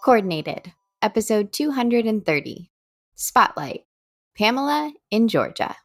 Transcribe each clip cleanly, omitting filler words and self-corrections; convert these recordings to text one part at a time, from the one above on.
Coordinated, episode 230. Spotlight. Pamela in Georgia.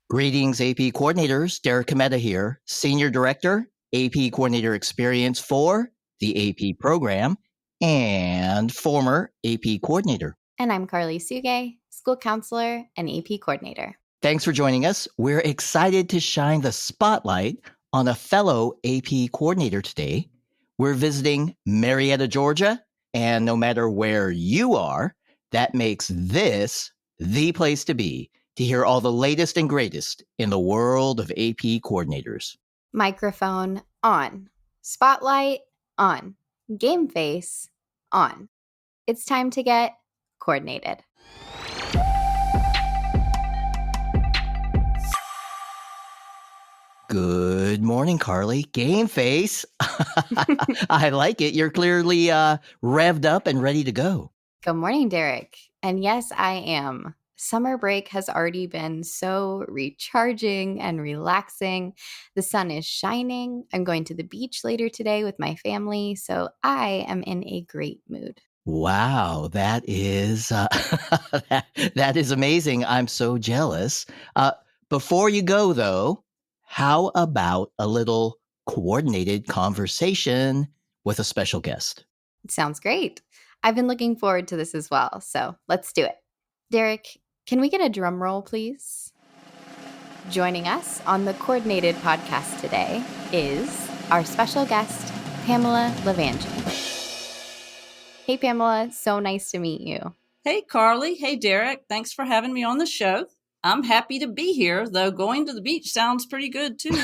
Greetings, AP coordinators. Derek Cometa here, Senior Director, AP Coordinator Experience for the AP program, and former AP Coordinator. And I'm Karli Suge, School Counselor and AP Coordinator. Thanks for joining us. We're excited to shine the spotlight on a fellow AP Coordinator today. We're visiting Marietta, Georgia, and no matter where you are, that makes this the place to be to hear all the latest and greatest in the world of AP coordinators. Microphone on. Spotlight on. Game face on. It's time to get coordinated. Good morning, Karli. Game face. I like it. You're clearly revved up and ready to go. Good morning, Derek. And yes, I am. Summer break has already been so recharging and relaxing. The sun is shining. I'm going to the beach later today with my family, so I am in a great mood. Wow, that is that is amazing. I'm so jealous. Before you go, though, how about a little coordinated conversation with a special guest? Sounds great. I've been looking forward to this as well, so let's do it. Derek, can we get a drum roll, please? Joining us on the Coordinated podcast today is our special guest, Pamela LaVangie. Hey, Pamela. So nice to meet you. Hey, Karli. Hey, Derek. Thanks for having me on the show. I'm happy to be here, though going to the beach sounds pretty good, too.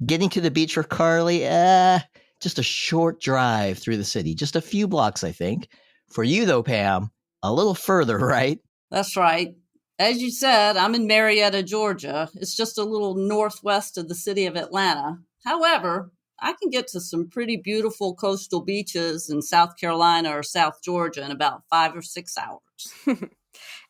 Getting to the beach for Karli, just a short drive through the city. Just a few blocks, I think. For you, though, Pam, a little further, right? That's right. As you said, I'm in Marietta, Georgia. It's just a little northwest of the city of Atlanta. However, I can get to some pretty beautiful coastal beaches in South Carolina or South Georgia in about 5 or 6 hours.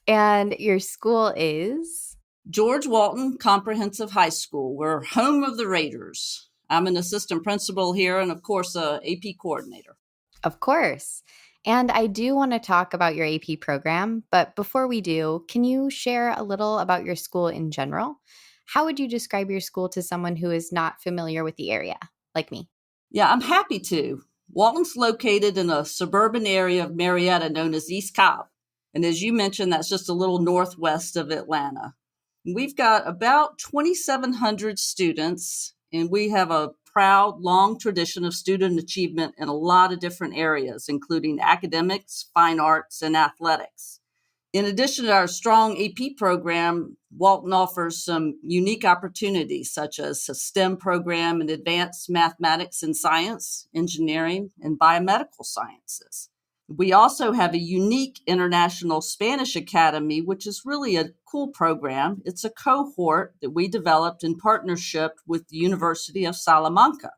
And your school is? George Walton Comprehensive High School. We're home of the Raiders. I'm an assistant principal here and, of course, a AP coordinator. Of course. And I do want to talk about your AP program, but before we do, can you share a little about your school in general? How would you describe your school to someone who is not familiar with the area, like me? Yeah, I'm happy to. Walton's located in a suburban area of Marietta known as East Cobb. And as you mentioned, that's just a little northwest of Atlanta. We've got about 2,700 students, and we have a proud, long tradition of student achievement in a lot of different areas, including academics, fine arts, and athletics. In addition to our strong AP program, Walton offers some unique opportunities, such as a STEM program in advanced mathematics and science, engineering, and biomedical sciences. We also have a unique International Spanish Academy, which is really a cool program. It's a cohort that we developed in partnership with the University of Salamanca.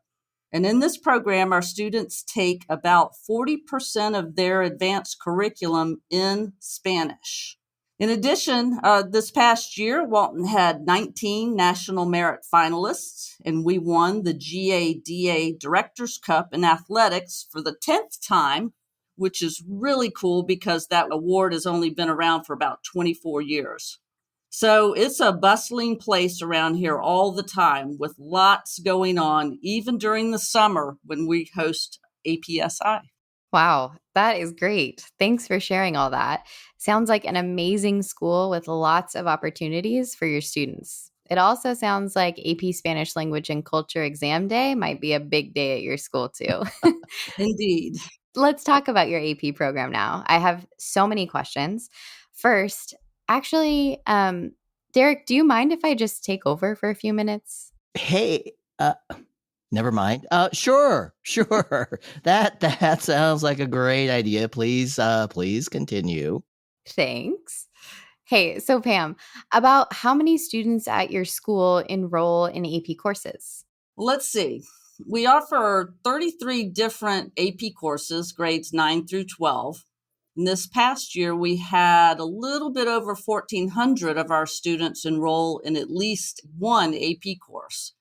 And in this program, our students take about 40% of their advanced curriculum in Spanish. In addition, this past year, Walton had 19 National Merit finalists, and we won the GADA Directors Cup in athletics for the 10th time, which is really cool because that award has only been around for about 24 years. So it's a bustling place around here all the time with lots going on, even during the summer when we host APSI. Wow, that is great. Thanks for sharing all that. Sounds like an amazing school with lots of opportunities for your students. It also sounds like AP Spanish Language and Culture exam day might be a big day at your school too. Indeed. Let's talk about your AP program now. I have so many questions. First, actually, Derek, do you mind if I just take over for a few minutes? Hey, never mind. Sure. That sounds like a great idea. Please continue. Thanks. Hey, so Pam, about how many students at your school enroll in AP courses? Let's see. We offer 33 different AP courses, grades 9 through 12. And this past year, we had a little bit over 1,400 of our students enroll in at least one AP course.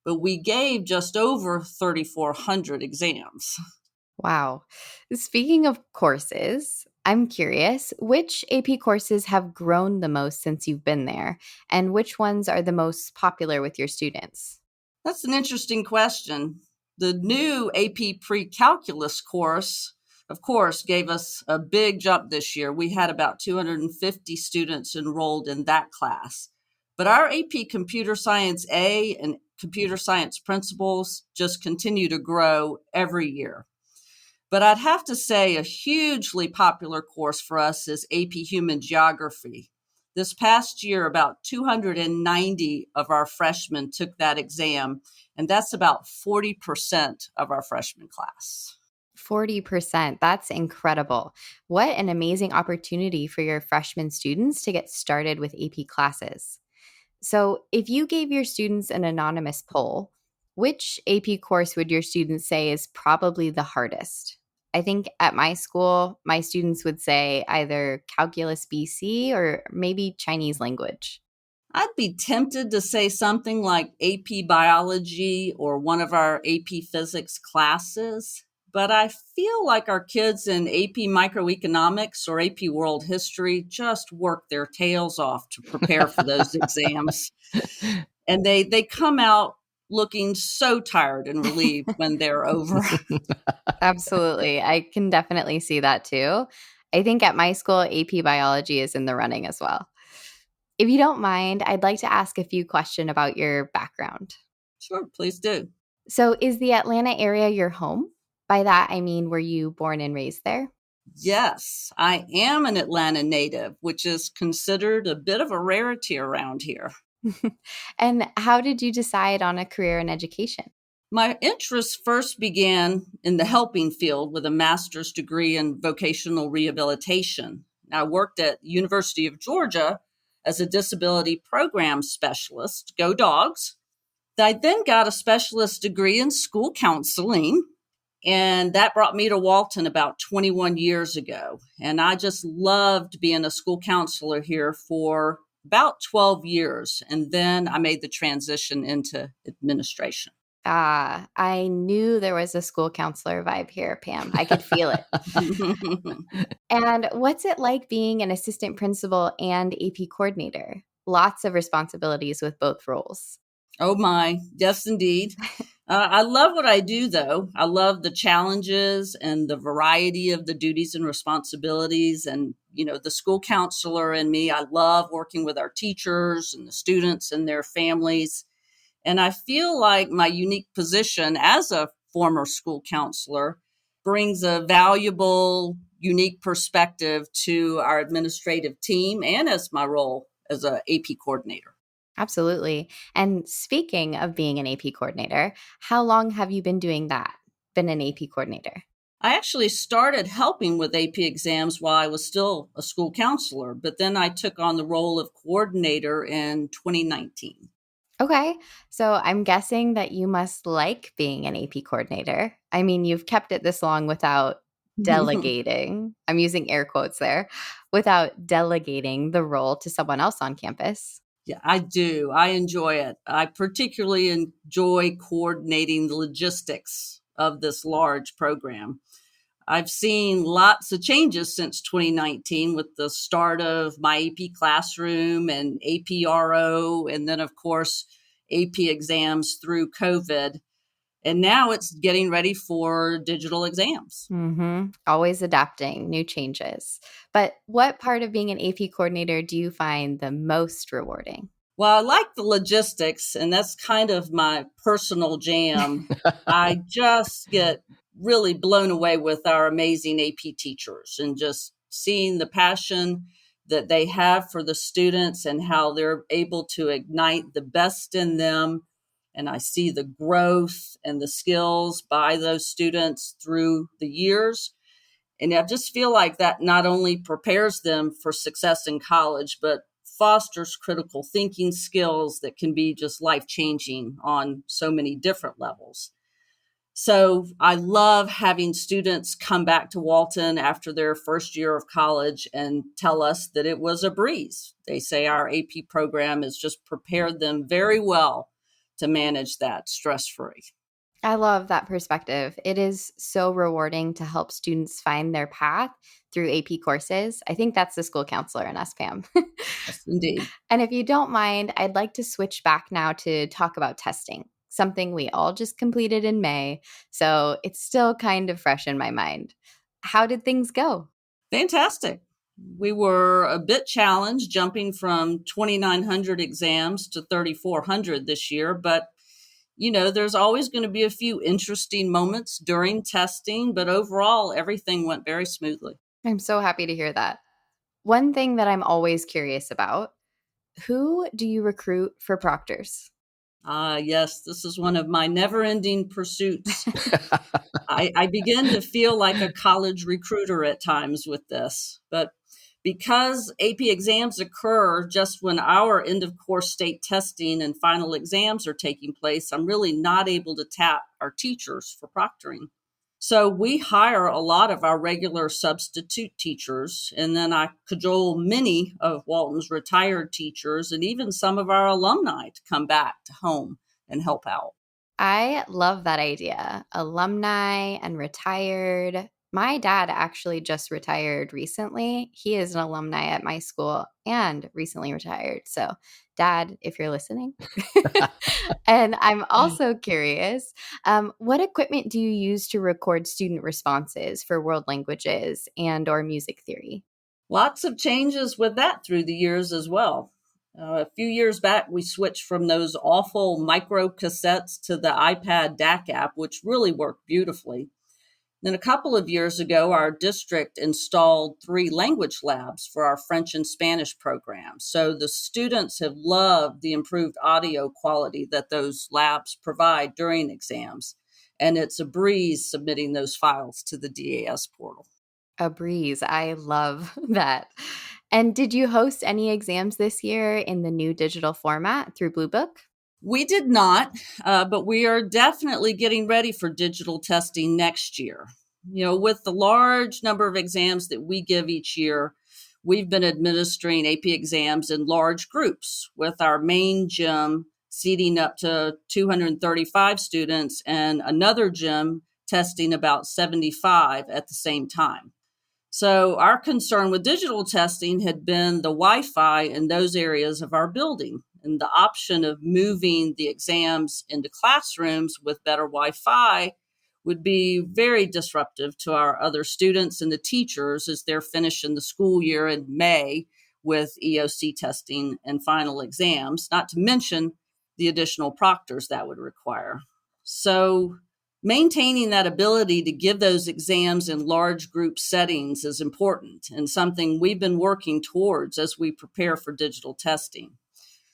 But we gave just over 3,400 exams. Wow. Speaking of courses, I'm curious, which AP courses have grown the most since you've been there, and which ones are the most popular with your students? That's an interesting question. The new AP Pre-Calculus course, of course, gave us a big jump this year. We had about 250 students enrolled in that class. But our AP Computer Science A and Computer Science Principles just continue to grow every year. But I'd have to say a hugely popular course for us is AP Human Geography. This past year, about 290 of our freshmen took that exam, and that's about 40% of our freshman class. 40%. That's incredible. What an amazing opportunity for your freshman students to get started with AP classes. So, if you gave your students an anonymous poll, which AP course would your students say is probably the hardest? I think at my school, my students would say either Calculus BC or maybe Chinese language. I'd be tempted to say something like AP Biology or one of our AP Physics classes, but I feel like our kids in AP Microeconomics or AP World History just work their tails off to prepare for those exams. And they come out looking so tired and relieved when they're over. Absolutely. I can definitely see that too. I think at my school, AP Biology is in the running as well. If you don't mind, I'd like to ask a few questions about your background. Sure, please do. So, is the Atlanta area your home? By that, I mean, were you born and raised there? Yes, I am an Atlanta native, which is considered a bit of a rarity around here. And how did you decide on a career in education? My interest first began in the helping field with a master's degree in vocational rehabilitation. I worked at University of Georgia as a disability program specialist. Go Dogs. I then got a specialist degree in school counseling, and that brought me to Walton about 21 years ago. And I just loved being a school counselor here for about 12 years. And then I made the transition into administration. Ah, I knew there was a school counselor vibe here, Pam. I could feel it. And what's it like being an assistant principal and AP coordinator? Lots of responsibilities with both roles. Oh my, yes, indeed. I love what I do, though. I love the challenges and the variety of the duties and responsibilities. And, the school counselor and me, I love working with our teachers and the students and their families. And I feel like my unique position as a former school counselor brings a valuable, unique perspective to our administrative team and as my role as a AP coordinator. Absolutely. And speaking of being an AP coordinator, how long have you been doing that? Been an AP coordinator? I actually started helping with AP exams while I was still a school counselor, but then I took on the role of coordinator in 2019. Okay. So I'm guessing that you must like being an AP coordinator. I mean, you've kept it this long without delegating. I'm using air quotes there, without delegating the role to someone else on campus. Yeah, I do. I enjoy it. I particularly enjoy coordinating the logistics of this large program. I've seen lots of changes since 2019 with the start of my AP classroom and APRO, and then, of course, AP exams through COVID. And now it's getting ready for digital exams. Always adapting, new changes. But what part of being an AP coordinator do you find the most rewarding? Well, I like the logistics, and that's kind of my personal jam. I just get really blown away with our amazing AP teachers and just seeing the passion that they have for the students and how they're able to ignite the best in them. And I see the growth and the skills by those students through the years. And I just feel like that not only prepares them for success in college, but fosters critical thinking skills that can be just life changing on so many different levels. So I love having students come back to Walton after their first year of college and tell us that it was a breeze. They say our AP program has just prepared them very well to manage that stress free. I love that perspective. It is so rewarding to help students find their path through AP courses. I think that's the school counselor in us, Pam. Yes, indeed. And if you don't mind, I'd like to switch back now to talk about testing, something we all just completed in May. So it's still kind of fresh in my mind. How did things go? Fantastic. We were a bit challenged jumping from 2,900 exams to 3,400 this year, but there's always going to be a few interesting moments during testing, but overall, everything went very smoothly. I'm so happy to hear that. One thing that I'm always curious about, who do you recruit for proctors? Yes, this is one of my never ending pursuits. I begin to feel like a college recruiter at times with this, but because AP exams occur just when our end of course state testing and final exams are taking place, I'm really not able to tap our teachers for proctoring. So we hire a lot of our regular substitute teachers, and then I cajole many of Walton's retired teachers and even some of our alumni to come back to home and help out. I love that idea. Alumni and retired. My dad actually just retired recently. He is an alumni at my school and recently retired. So, Dad, if you're listening. And I'm also curious, what equipment do you use to record student responses for world languages and or music theory? Lots of changes with that through the years as well. A few years back, we switched from those awful micro cassettes to the iPad DAC app, which really worked beautifully. Then a couple of years ago, our district installed 3 language labs for our French and Spanish programs. So the students have loved the improved audio quality that those labs provide during exams. And it's a breeze submitting those files to the DAS portal. A breeze. I love that. And did you host any exams this year in the new digital format through Blue Book? We did not, but we are definitely getting ready for digital testing next year. With the large number of exams that we give each year, we've been administering AP exams in large groups with our main gym seating up to 235 students and another gym testing about 75 at the same time. So our concern with digital testing had been the Wi-Fi in those areas of our building, and the option of moving the exams into classrooms with better Wi-Fi would be very disruptive to our other students and the teachers as they're finishing the school year in May with EOC testing and final exams, not to mention the additional proctors that would require. So maintaining that ability to give those exams in large group settings is important and something we've been working towards as we prepare for digital testing.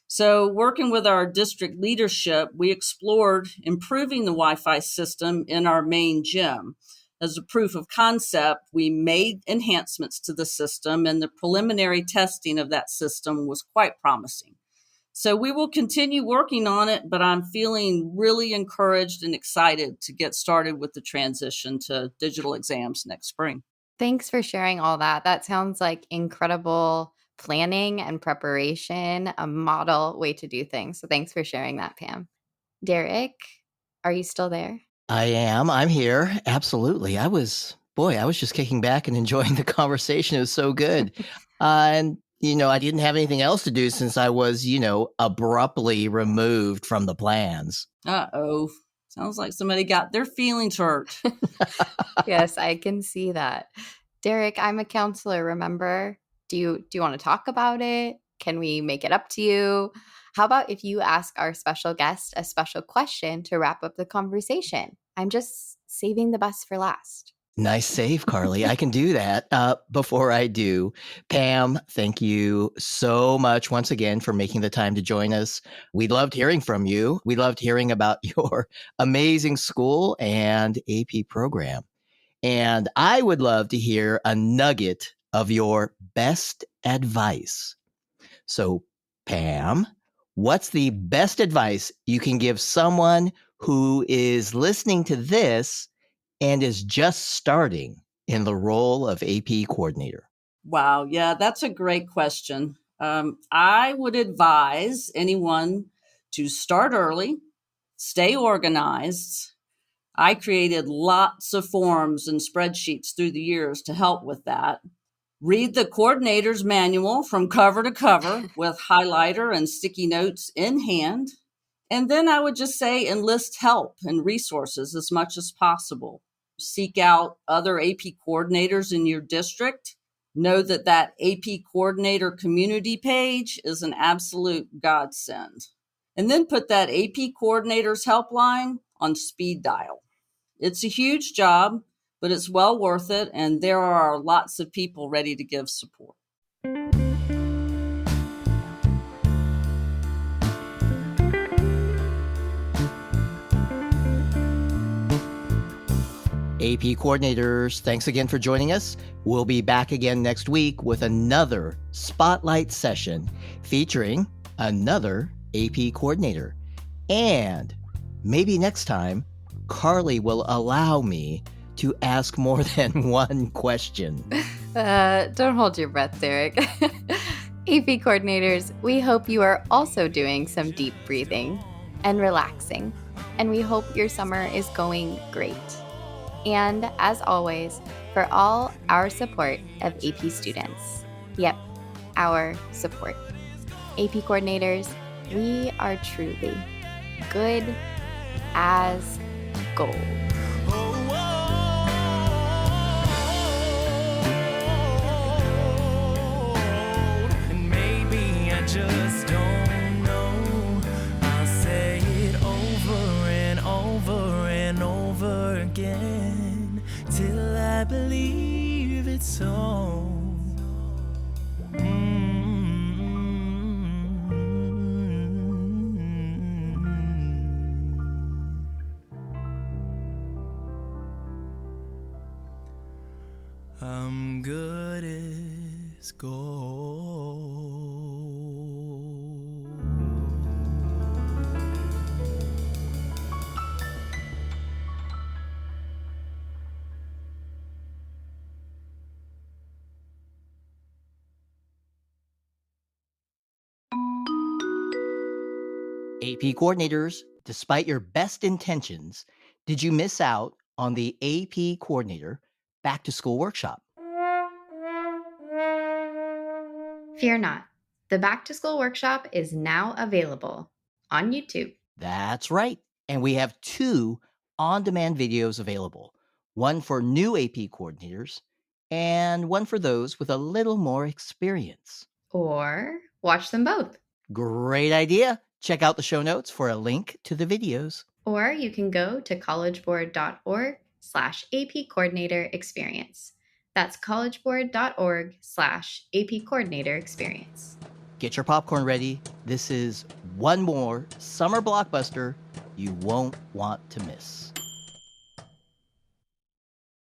So, working with our district leadership, we explored improving the Wi Fi system in our main gym. As a proof of concept, we made enhancements to the system, and the preliminary testing of that system was quite promising. So we will continue working on it, but I'm feeling really encouraged and excited to get started with the transition to digital exams next spring. Thanks for sharing all that. That sounds like incredible planning and preparation, a model way to do things. So thanks for sharing that, Pam. Derek, are you still there? I am. I'm here. Absolutely. I was just kicking back and enjoying the conversation. It was so good. And, I didn't have anything else to do since I was, abruptly removed from the plans. Uh-oh. Sounds like somebody got their feelings hurt. Yes, I can see that. Derek, I'm a counselor, remember? Do you want to talk about it? Can we make it up to you? How about if you ask our special guest a special question to wrap up the conversation? I'm just saving the best for last. Nice save, Karli. I can do that. Before I do, Pam, thank you so much once again for making the time to join us. We loved hearing from you. We loved hearing about your amazing school and AP program. And I would love to hear a nugget of your best advice. So, Pam, what's the best advice you can give someone who is listening to this and is just starting in the role of AP coordinator? Wow. Yeah, that's a great question. I would advise anyone to start early, stay organized, I created lots of forms and spreadsheets through the years to help with that. Read the coordinator's manual from cover to cover with highlighter and sticky notes in hand. And then I would just say enlist help and resources as much as possible. Seek out other AP coordinators in your district. Know that AP coordinator community page is an absolute godsend. And then put that AP coordinator's helpline on speed dial. It's a huge job, but it's well worth it, and there are lots of people ready to give support. AP coordinators, thanks again for joining us. We'll be back again next week with another spotlight session featuring another AP coordinator. And maybe next time, Karli will allow me to ask more than one question. Don't hold your breath, Derek. AP coordinators, we hope you are also doing some deep breathing and relaxing. And we hope your summer is going great. And as always, for all our support of AP students, yep, our support. AP coordinators, we are truly good as gold. And maybe I just don't know. I'll say it over and over and over again till I believe it's so. I'm good as gold. AP coordinators, despite your best intentions, did you miss out on the AP coordinator back to school workshop? Fear not. The Back to School workshop is now available on YouTube. That's right. And we have 2 on-demand videos available. One for new AP coordinators and one for those with a little more experience. Or watch them both. Great idea. Check out the show notes for a link to the videos. Or you can go to collegeboard.org/AP Coordinator Experience. That's collegeboard.org/AP Coordinator Experience. Get your popcorn ready. This is one more summer blockbuster you won't want to miss.